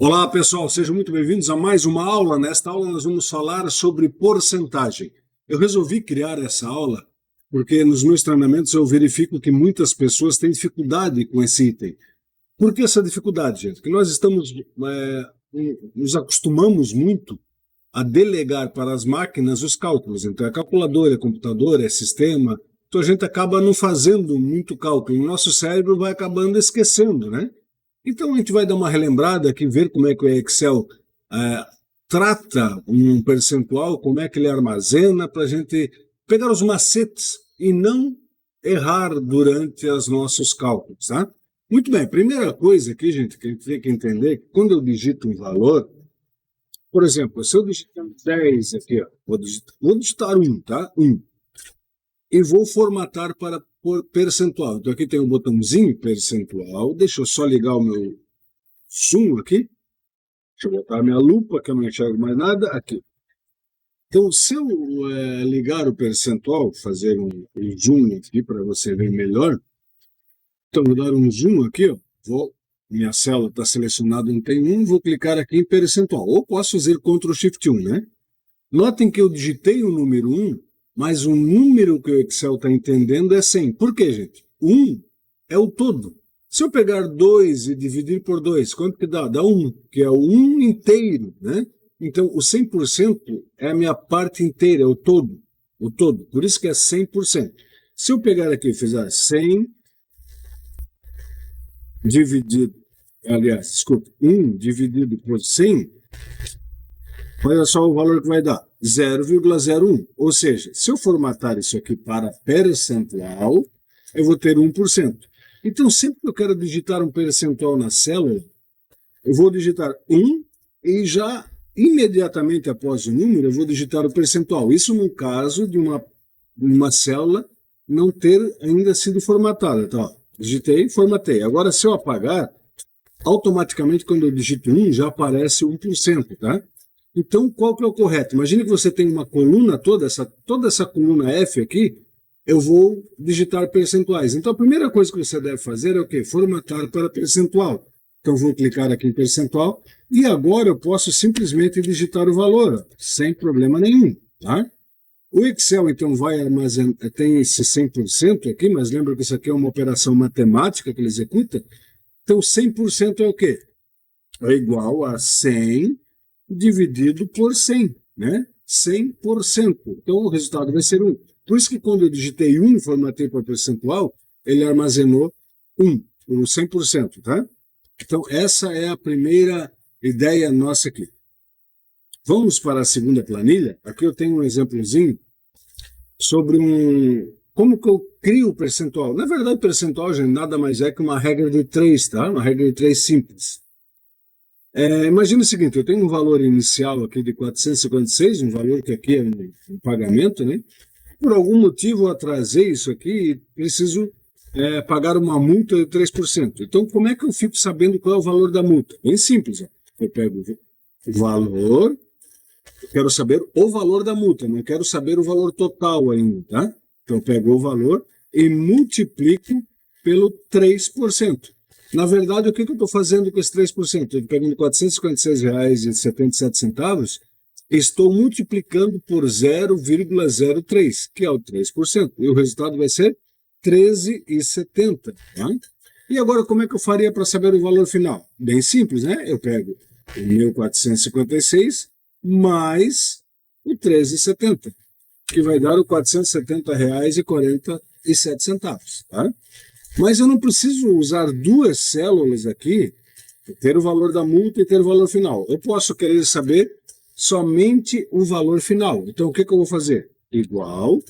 Olá pessoal, sejam muito bem-vindos a mais uma aula. Nesta aula nós vamos falar sobre porcentagem. Eu resolvi criar essa aula porque nos meus treinamentos eu verifico que muitas pessoas têm dificuldade com esse item. Por que essa dificuldade, gente? Porque nós nos acostumamos muito a delegar para as máquinas os cálculos. Então é calculadora, é computador, é sistema. Então a gente acaba não fazendo muito cálculo. O nosso cérebro vai acabando esquecendo, né? Então a gente vai dar uma relembrada aqui, ver como é que o Excel trata um percentual, como é que ele armazena, para a gente pegar os macetes e não errar durante os nossos cálculos, tá? Muito bem, primeira coisa aqui, gente, que a gente tem que entender, que quando eu digito um valor, por exemplo, se eu digitar 10 aqui, ó, vou digitar 1, tá? 1. E vou formatar para percentual. Então aqui tem um botãozinho percentual. Deixa eu só ligar o meu zoom aqui. Deixa eu botar a minha lupa, que eu não enxergo mais nada. Aqui. Então, se eu ligar o percentual, fazer um zoom aqui para você ver melhor. Então, vou dar um zoom aqui. Ó. Minha célula está selecionada, não tem 1. Vou clicar aqui em percentual. Ou posso fazer Ctrl Shift 1, né? Notem que eu digitei o número 1. Mas o número que o Excel está entendendo é 100. Por quê, gente? 1 é o todo. Se eu pegar 2 e dividir por 2, quanto que dá? Dá 1, que é o 1 inteiro, né? Então, o 100% é a minha parte inteira, é o todo. O todo. Por isso que é 100%. Se eu pegar aqui e fizer 100 dividido, aliás, desculpa, 1 dividido por 100, olha só o valor que vai dar. 0,01. Ou seja, se eu formatar isso aqui para percentual, eu vou ter 1%. Então, sempre que eu quero digitar um percentual na célula, eu vou digitar 1 e já imediatamente após o número, eu vou digitar o percentual. Isso no caso de uma célula não ter ainda sido formatada. Então, digitei, formatei. Agora, se eu apagar, automaticamente quando eu digito 1, já aparece 1%, tá? Então, qual que é o correto? Imagine que você tem uma coluna, toda essa coluna F aqui, eu vou digitar percentuais. Então, a primeira coisa que você deve fazer é o quê? Formatar para percentual. Então, vou clicar aqui em percentual e agora eu posso simplesmente digitar o valor, sem problema nenhum, tá? O Excel, então, vai armazenar, tem esse 100% aqui, mas lembra que isso aqui é uma operação matemática que ele executa. Então, 100% é o quê? É igual a 100 dividido por 100, né? 100%. Então, o resultado vai ser 1. Por isso que quando eu digitei 1 e formatei para percentual, ele armazenou 1, o 100%, tá? Então, essa é a primeira ideia nossa aqui. Vamos para a segunda planilha. Aqui eu tenho um exemplozinho sobre como que eu crio o percentual. Na verdade, o percentual, gente, nada mais é que uma regra de 3, tá? Uma regra de 3 simples. Imagina o seguinte, eu tenho um valor inicial aqui de 456, um valor que aqui é um pagamento, né? Por algum motivo eu atrasei isso aqui e preciso pagar uma multa de 3%. Então, como é que eu fico sabendo qual é o valor da multa? Bem simples, ó. Eu pego o valor, eu quero saber o valor da multa, não quero saber o valor total ainda, tá? Então, eu pego o valor e multiplico pelo 3%. Na verdade, o que eu estou fazendo com esse 3%? Eu estou pegando R$ 456,77, estou multiplicando por 0,03, que é o 3%. E o resultado vai ser 13,70. Tá? E agora, como é que eu faria para saber o valor final? Bem simples, né? Eu pego o meu 456 mais o 13,70, que vai dar o R$ 470,47. Tá? Mas eu não preciso usar duas células aqui, ter o valor da multa e ter o valor final. Eu posso querer saber somente o valor final. Então, o que eu vou fazer? Igual,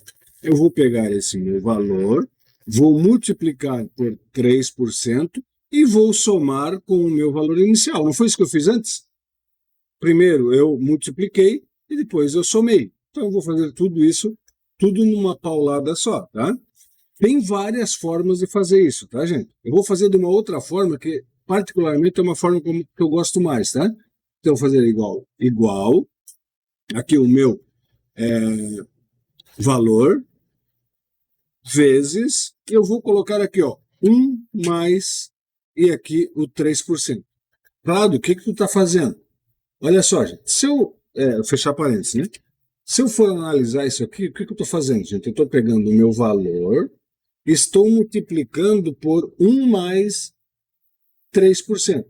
eu vou pegar esse meu valor, vou multiplicar por 3% e vou somar com o meu valor inicial. Não foi isso que eu fiz antes? Primeiro eu multipliquei e depois eu somei. Então, eu vou fazer tudo isso, tudo numa paulada só, tá? Tem várias formas de fazer isso, tá, gente? Eu vou fazer de uma outra forma que, particularmente, é uma forma que eu gosto mais, tá? Então, eu vou fazer igual, aqui o meu valor, vezes, eu vou colocar aqui, ó, 1 mais, e aqui o 3%. Claro, o que tu está fazendo? Olha só, gente, se eu fechar parênteses, né? Se eu for analisar isso aqui, o que eu estou fazendo, gente? Eu estou pegando o meu valor, estou multiplicando por 1 mais 3%.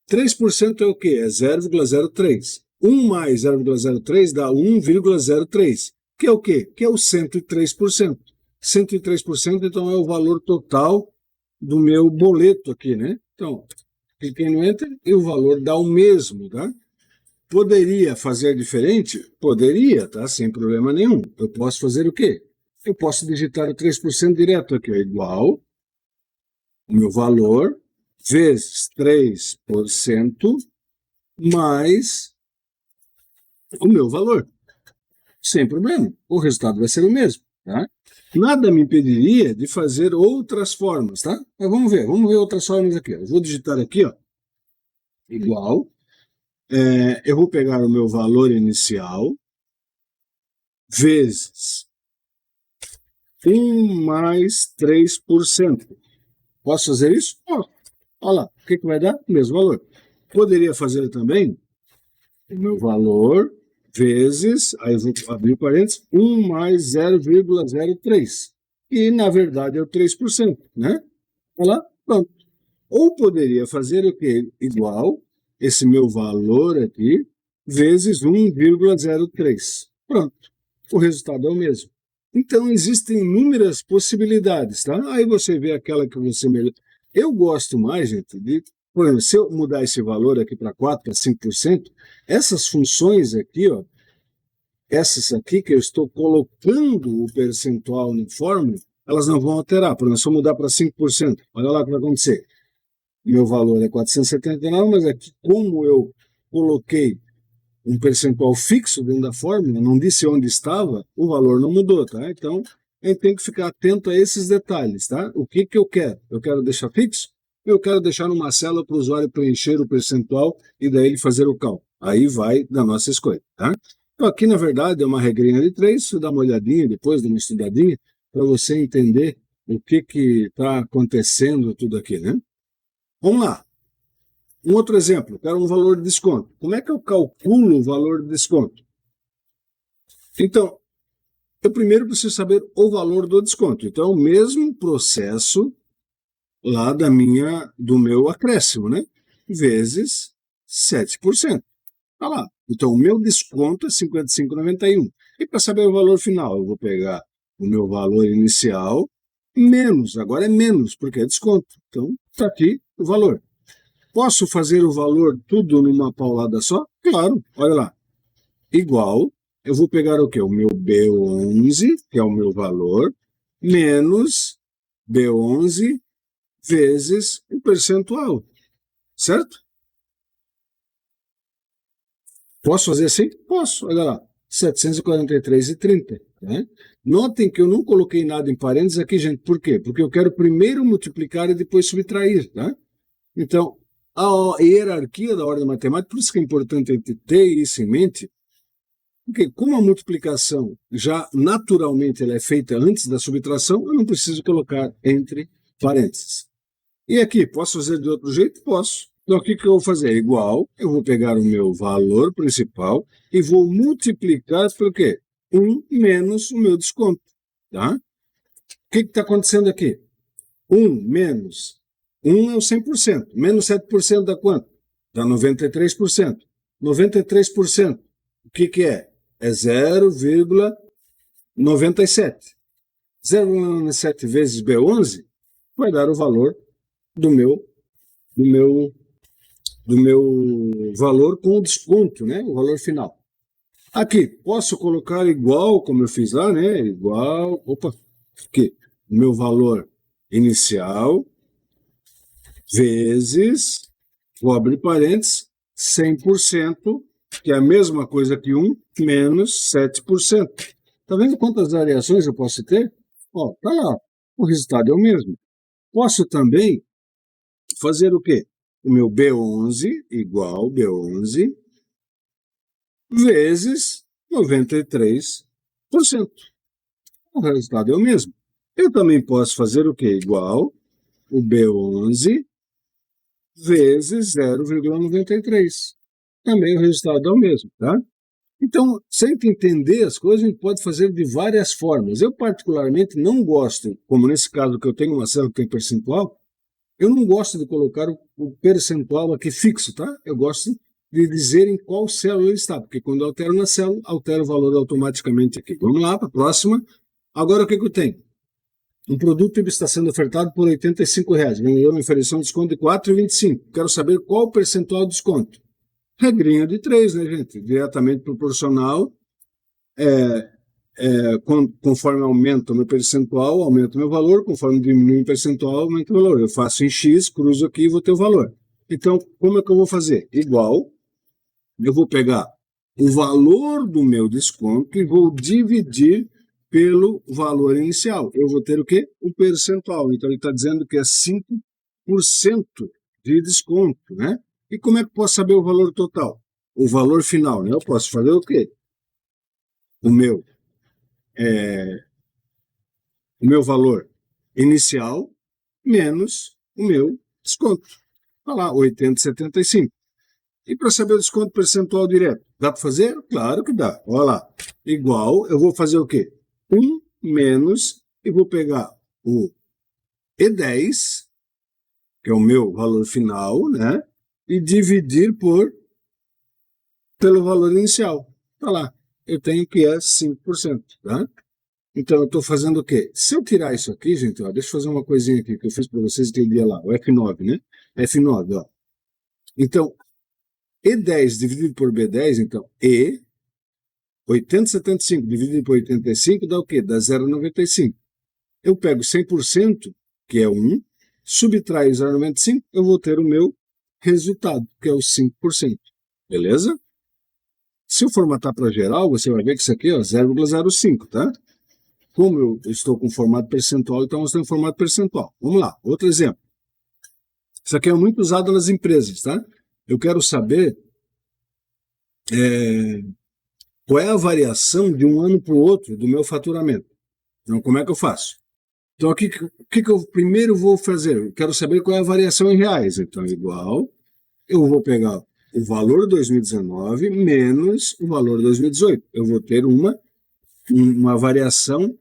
3% é o quê? É 0,03. 1 mais 0,03 dá 1,03, que é o quê? Que é o 103%. 103%, então, é o valor total do meu boleto aqui, né? Então, cliquei no Enter e o valor dá o mesmo, tá? Poderia fazer diferente? Poderia, tá? Sem problema nenhum. Eu posso fazer o quê? Eu posso digitar o 3% direto aqui, ó, igual o meu valor vezes 3% mais o meu valor. Sem problema. O resultado vai ser o mesmo, tá? Nada me impediria de fazer outras formas, tá? Mas vamos ver outras formas aqui. Eu vou digitar aqui, ó, igual. Eu vou pegar o meu valor inicial vezes 1 mais 3%. Posso fazer isso? Posso. Olha lá, o que vai dar? O mesmo valor. Poderia fazer também o meu valor vezes, aí eu vou abrir parênteses, 1 mais 0,03. E, na verdade, é o 3%, né? Olha lá, pronto. Ou poderia fazer o quê? Igual esse meu valor aqui, vezes 1,03. Pronto. O resultado é o mesmo. Então, existem inúmeras possibilidades, tá? Aí você vê aquela que você melhor. Eu gosto mais, gente, por exemplo, se eu mudar esse valor aqui para 4%, para 5%, essas funções aqui, ó, essas aqui que eu estou colocando o percentual no fórmula, elas não vão alterar. Por exemplo, se eu mudar para 5%, olha lá o que vai acontecer. Meu valor é 479, mas aqui, como eu coloquei um percentual fixo dentro da fórmula, não disse onde estava, o valor não mudou, tá? Então, a gente tem que ficar atento a esses detalhes, tá? O que eu quero? Eu quero deixar fixo? Eu quero deixar numa célula para o usuário preencher o percentual e daí ele fazer o cálculo. Aí vai da nossa escolha, tá? Então, aqui, na verdade, é uma regrinha de 3, você dá uma olhadinha depois, dá uma estudadinha, para você entender o que está acontecendo tudo aqui, né? Vamos lá. Um outro exemplo, quero um valor de desconto. Como é que eu calculo o valor de desconto? Então, eu primeiro preciso saber o valor do desconto. Então, é o mesmo processo lá do meu acréscimo, né? Vezes 7%. Tá lá. Então, o meu desconto é 55,91. E para saber o valor final, eu vou pegar o meu valor inicial menos. Agora é menos, porque é desconto. Então, está aqui o valor. Posso fazer o valor tudo numa paulada só? Claro, olha lá. Igual, eu vou pegar o quê? O meu B11, que é o meu valor, menos B11 vezes o percentual, certo? Posso fazer assim? Posso, olha lá. 743,30. Né? Notem que eu não coloquei nada em parênteses aqui, gente. Por quê? Porque eu quero primeiro multiplicar e depois subtrair. Tá? Então, a hierarquia da ordem matemática, por isso que é importante a gente ter isso em mente, porque como a multiplicação já naturalmente ela é feita antes da subtração, eu não preciso colocar entre parênteses. E aqui, posso fazer de outro jeito? Posso. Então, o que eu vou fazer? Igual, eu vou pegar o meu valor principal e vou multiplicar pelo quê? 1 menos o meu desconto. Tá? O que está acontecendo aqui? 1 menos 1 é o 100%. Menos 7% dá quanto? Dá 93%. 93%, o que é? É 0,97. 0,97 vezes B11 vai dar o valor do meu valor com o desconto, né? O valor final. Aqui, posso colocar igual, como eu fiz lá, né? Igual, aqui, o meu valor inicial vezes, vou abrir parênteses, 100%, que é a mesma coisa que 1, menos 7%. Tá vendo quantas variações eu posso ter? Ó, tá lá, o resultado é o mesmo. Posso também fazer o quê? O meu B11 igual B11 vezes 93%. O resultado é o mesmo. Eu também posso fazer o quê? Igual o B11 vezes 0,93. Também o resultado é o mesmo, tá? Então, sem entender as coisas, a gente pode fazer de várias formas. Eu, particularmente, não gosto, como nesse caso que eu tenho uma célula que tem percentual, eu não gosto de colocar o percentual aqui fixo, tá? Eu gosto de dizer em qual célula ele está, porque quando eu altero na célula, altero o valor automaticamente aqui. Vamos lá para a próxima. Agora, o que eu tenho? Um produto está sendo ofertado por R$ 85. Ganhou uma oferecendo um desconto de 4,25. Quero saber qual o percentual de desconto. Regrinha de 3, né, gente? Diretamente proporcional. Conforme aumenta o meu percentual, aumenta o meu valor. Conforme diminui o percentual, aumenta o valor. Eu faço em X, cruzo aqui e vou ter o valor. Então, como é que eu vou fazer? Igual, eu vou pegar o valor do meu desconto e vou dividir pelo valor inicial. Eu vou ter o quê? O percentual. Então, ele está dizendo que é 5% de desconto, né? E como é que eu posso saber o valor total? O valor final, né? Eu posso fazer o quê? O meu valor inicial menos o meu desconto. Está lá, 875. E para saber o desconto percentual direto, dá para fazer? Claro que dá. Olha lá. Igual, eu vou fazer o quê? 1 menos, e vou pegar o E10, que é o meu valor final, né? E dividir pelo valor inicial. Tá lá. Eu tenho que é 5%, tá? Então, eu estou fazendo o quê? Se eu tirar isso aqui, gente, ó, deixa eu fazer uma coisinha aqui que eu fiz para vocês aquele dia lá, o F9, né? F9, ó. Então, E10 dividido por B10, então, 875 dividido por 85 dá o quê? Dá 0,95. Eu pego 100%, que é 1, subtraio 0,95, eu vou ter o meu resultado, que é o 5%. Beleza? Se eu formatar para geral, você vai ver que isso aqui é 0,05, tá? Como eu estou com formato percentual, então nós temos formato percentual. Vamos lá, outro exemplo. Isso aqui é muito usado nas empresas, tá? Eu quero saber qual é a variação de um ano para o outro do meu faturamento. Então, como é que eu faço? Então, o que eu primeiro vou fazer? Eu quero saber qual é a variação em reais. Então, igual, eu vou pegar o valor de 2019 menos o valor de 2018. Eu vou ter uma variação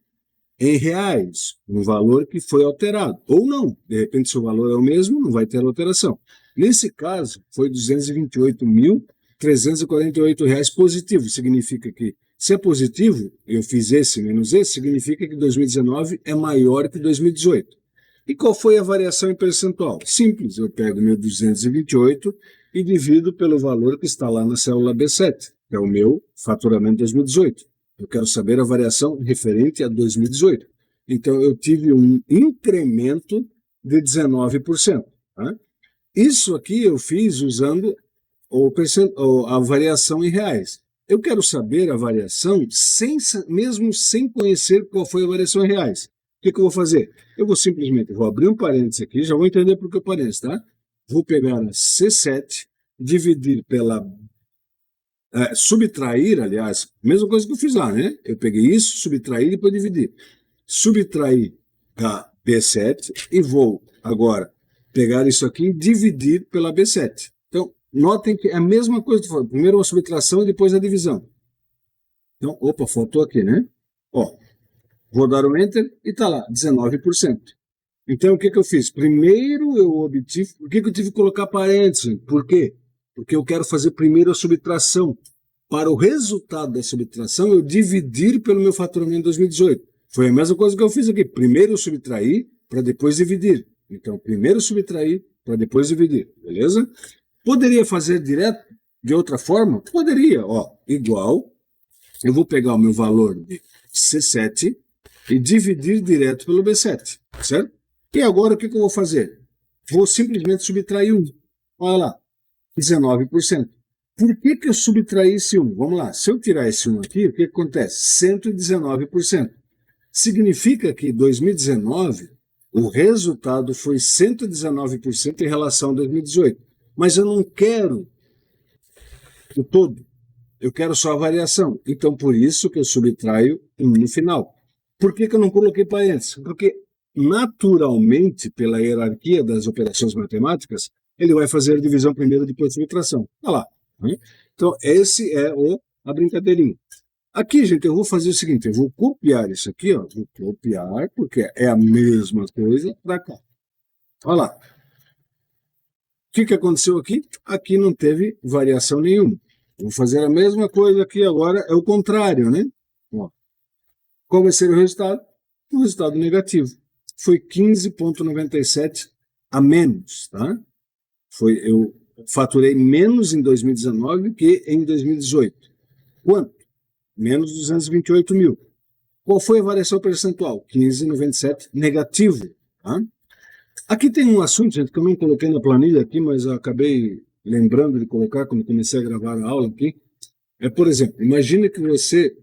em reais, um valor que foi alterado. Ou não, de repente, se o valor é o mesmo, não vai ter alteração. Nesse caso, foi R$ 228.348 positivo. Significa que, se é positivo, eu fiz esse menos esse, significa que 2019 é maior que 2018. E qual foi a variação em percentual? Simples, eu pego meu 228 e divido pelo valor que está lá na célula B7, que é o meu faturamento 2018. Eu quero saber a variação referente a 2018. Então, eu tive um incremento de 19%. Tá? Isso aqui eu fiz usando a variação em reais. Eu quero saber a variação mesmo sem conhecer qual foi a variação em reais. O que eu vou fazer? Eu vou simplesmente abrir um parênteses aqui, já vou entender por que o parênteses, tá? Vou pegar a C7, dividir pela... subtrair, aliás, mesma coisa que eu fiz lá, né? Eu peguei isso, subtrair e depois dividir. Subtrair a B7 e vou agora pegar isso aqui e dividir pela B7. Então, notem que é a mesma coisa que eu falei. Primeiro uma subtração e depois a divisão. Então, opa, faltou aqui, né? Ó, vou dar um Enter e está lá, 19%. Então, o que eu fiz? Primeiro eu obtive... Por que eu tive que colocar parênteses? Por quê? Porque eu quero fazer primeiro a subtração. Para o resultado da subtração, eu dividir pelo meu faturamento de 2018. Foi a mesma coisa que eu fiz aqui. Primeiro eu subtraí, para depois dividir. Então, primeiro subtrair, para depois dividir. Beleza? Poderia fazer direto de outra forma? Poderia. Ó, igual, eu vou pegar o meu valor de C7 e dividir direto pelo B7. Certo? E agora o que eu vou fazer? Vou simplesmente subtrair 1. Olha lá, 19%. Por que eu subtraí esse 1? Vamos lá, se eu tirar esse 1 aqui, o que acontece? 119%. Significa que em 2019, o resultado foi 119% em relação a 2018. Mas eu não quero o todo, eu quero só a variação. Então, por isso que eu subtraio 1 no final. Por que eu não coloquei parênteses? Porque, naturalmente, pela hierarquia das operações matemáticas, ele vai fazer a divisão primeiro, depois a subtração. Olha lá. Né? Então, esse é a brincadeirinha. Aqui, gente, eu vou fazer o seguinte, eu vou copiar isso aqui, ó, vou copiar, porque é a mesma coisa, para cá. Olha lá. O que aconteceu aqui? Aqui não teve variação nenhuma. Vou fazer a mesma coisa aqui agora, é o contrário, né? Ó. Qual vai ser o resultado? Um resultado negativo. Foi 15,97 a menos, tá? Eu faturei menos em 2019 que em 2018. Quanto? Menos 228 mil. Qual foi a variação percentual? 15,97 negativo. Tá? Aqui tem um assunto, gente, que eu não coloquei na planilha aqui, mas eu acabei lembrando de colocar quando comecei a gravar a aula aqui. Por exemplo, imagine que você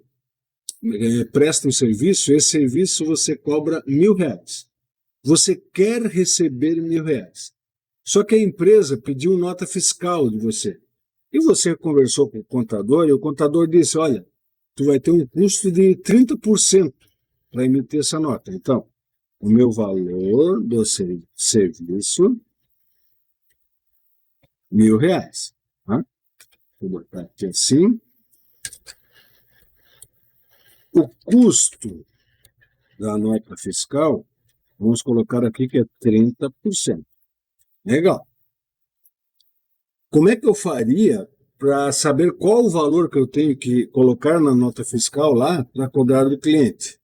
presta um serviço, esse serviço você cobra R$1.000. Você quer receber R$1.000. Só que a empresa pediu nota fiscal de você. E você conversou com o contador e o contador disse, olha, tu vai ter um custo de 30% para emitir essa nota. Então, o meu valor do serviço, R$1.000. Tá? Vou botar aqui assim. O custo da nota fiscal, vamos colocar aqui que é 30%. Legal. Como é que eu faria para saber qual o valor que eu tenho que colocar na nota fiscal lá para cobrar do cliente?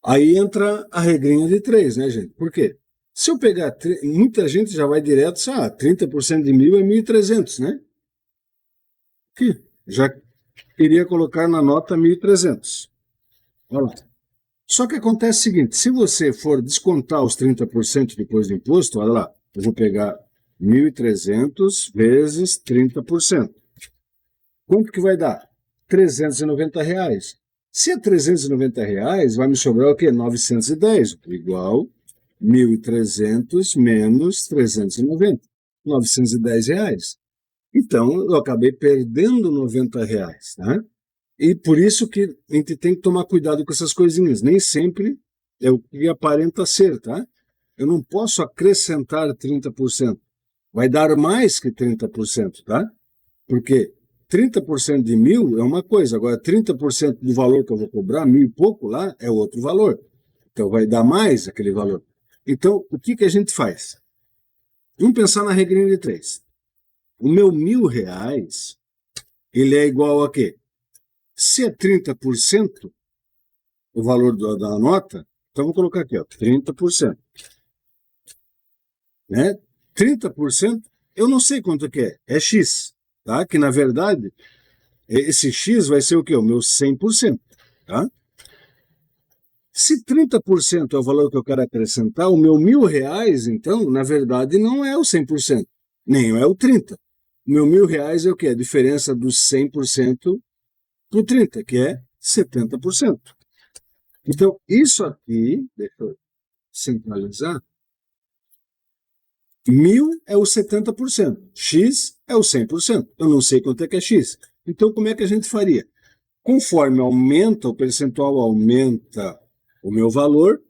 Aí entra a regrinha de 3, né, gente? Por quê? Se eu pegar, muita gente já vai direto, 30% de 1.000 é 1.300, né? Aqui, já iria colocar na nota 1.300. Olha lá. Só que acontece o seguinte, se você for descontar os 30% depois do imposto, olha lá, eu vou pegar 1.300 vezes 30%. Quanto que vai dar? R$390. Se é R$390, vai me sobrar o quê? 910, igual 1.300 menos 390, R$910. Então, eu acabei perdendo R$90, né? E por isso que a gente tem que tomar cuidado com essas coisinhas. Nem sempre é o que aparenta ser, tá? Eu não posso acrescentar 30%. Vai dar mais que 30%, tá? Porque 30% de 1.000 é uma coisa, agora 30% do valor que eu vou cobrar, 1.000 e pouco lá, é outro valor. Então vai dar mais aquele valor. Então, o que a gente faz? Vamos pensar na regrinha de 3. O meu R$1.000, ele é igual a quê? Se é 30% o valor da nota, então vou colocar aqui, ó, 30%. Né? 30%, eu não sei quanto que é X, tá? Que na verdade, esse X vai ser o quê? O meu 100%, tá? Se 30% é o valor que eu quero acrescentar, o meu R$1.000, então, na verdade, não é o 100%, nem é o 30%. O meu R$1.000 é o quê? A diferença dos 100% para o 30%, que é 70%. Então, isso aqui, deixa eu centralizar, 1.000 é o 70%, X é o 100%. Eu não sei quanto é que é X. Então, como é que a gente faria? Conforme aumenta, o percentual aumenta o meu valor,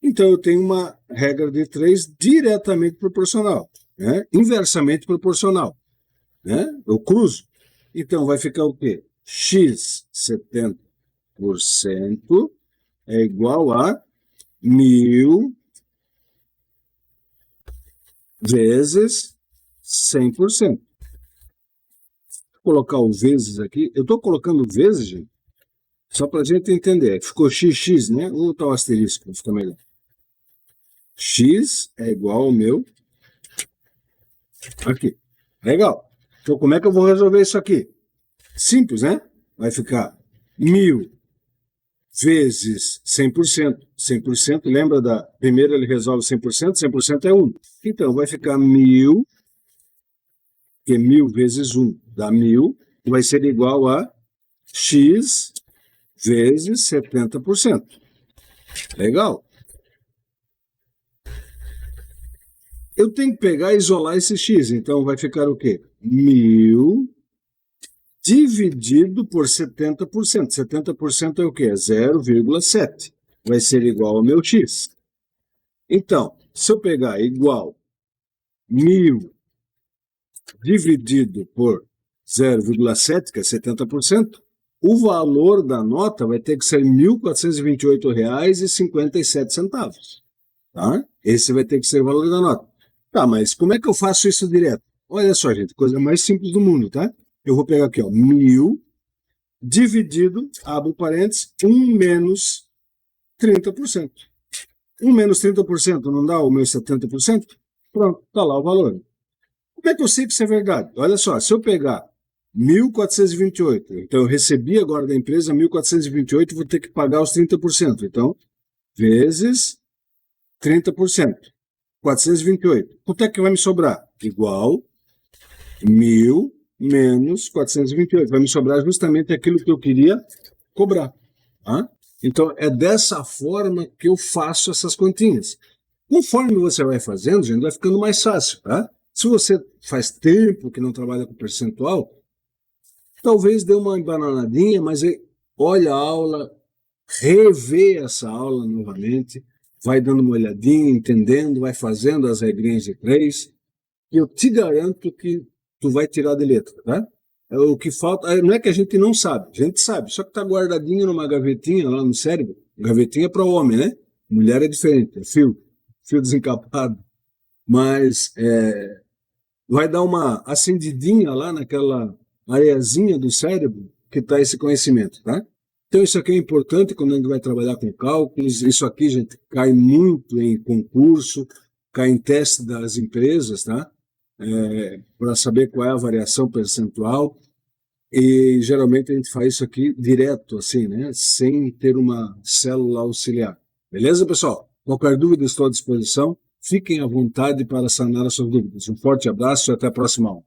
então eu tenho uma regra de 3 diretamente proporcional, né? Inversamente proporcional. Né? Eu cruzo. Então, vai ficar o quê? X 70% é igual a 1.000 vezes 100%. Vou colocar o vezes aqui. Eu estou colocando vezes, gente, só para a gente entender. Ficou XX, né? Vou botar o asterisco para ficar melhor. X é igual ao meu. Aqui. Legal. Então, como é que eu vou resolver isso aqui? Simples, né? Vai ficar 1.000 vezes 100%. 100%, lembra da... Primeiro ele resolve 100%, 100% é 1. Então, vai ficar 1.000, que 1.000 vezes 1 dá 1.000, vai ser igual a X vezes 70%. Legal? Eu tenho que pegar e isolar esse X, então vai ficar o quê? 1.000 dividido por 70%. 70% é o quê? 0,7. Vai ser igual ao meu X. Então, se eu pegar igual 1000 dividido por 0,7, que é 70%, o valor da nota vai ter que ser R$ 1.428,57. Tá? Esse vai ter que ser o valor da nota. Tá, mas como é que eu faço isso direto? Olha só, gente, coisa mais simples do mundo, tá? Eu vou pegar aqui, ó, 1000 dividido, abro parênteses, 1 menos 30%. 1 menos 30% não dá o meu 70%? Pronto, tá lá o valor. Como é que eu sei que isso é verdade? Olha só, se eu pegar 1.428, então eu recebi agora da empresa 1.428, vou ter que pagar os 30%. Então, vezes 30%. 428. Quanto é que vai me sobrar? Igual 1.000 menos 428. Vai me sobrar justamente aquilo que eu queria cobrar. Tá? Então, é dessa forma que eu faço essas continhas. Conforme você vai fazendo, gente, vai ficando mais fácil. Tá? Se você faz tempo que não trabalha com percentual, talvez dê uma embananadinha, mas olha a aula, revê essa aula novamente, vai dando uma olhadinha, entendendo, vai fazendo as regrinhas de 3, e eu te garanto que tu vai tirar de letra, tá? O que falta, não é que a gente não sabe, a gente sabe, só que está guardadinho numa gavetinha lá no cérebro. Gavetinha é para homem, né? Mulher é diferente, é fio desencapado. Mas vai dar uma acendidinha lá naquela areiazinha do cérebro que está esse conhecimento, tá? Então isso aqui é importante quando a gente vai trabalhar com cálculos. Isso aqui, gente, cai muito em concurso, cai em teste das empresas, tá? Para saber qual é a variação percentual. E geralmente a gente faz isso aqui direto, assim, né? Sem ter uma célula auxiliar. Beleza, pessoal? Qualquer dúvida, estou à disposição. Fiquem à vontade para sanar as suas dúvidas. Um forte abraço e até a próxima aula.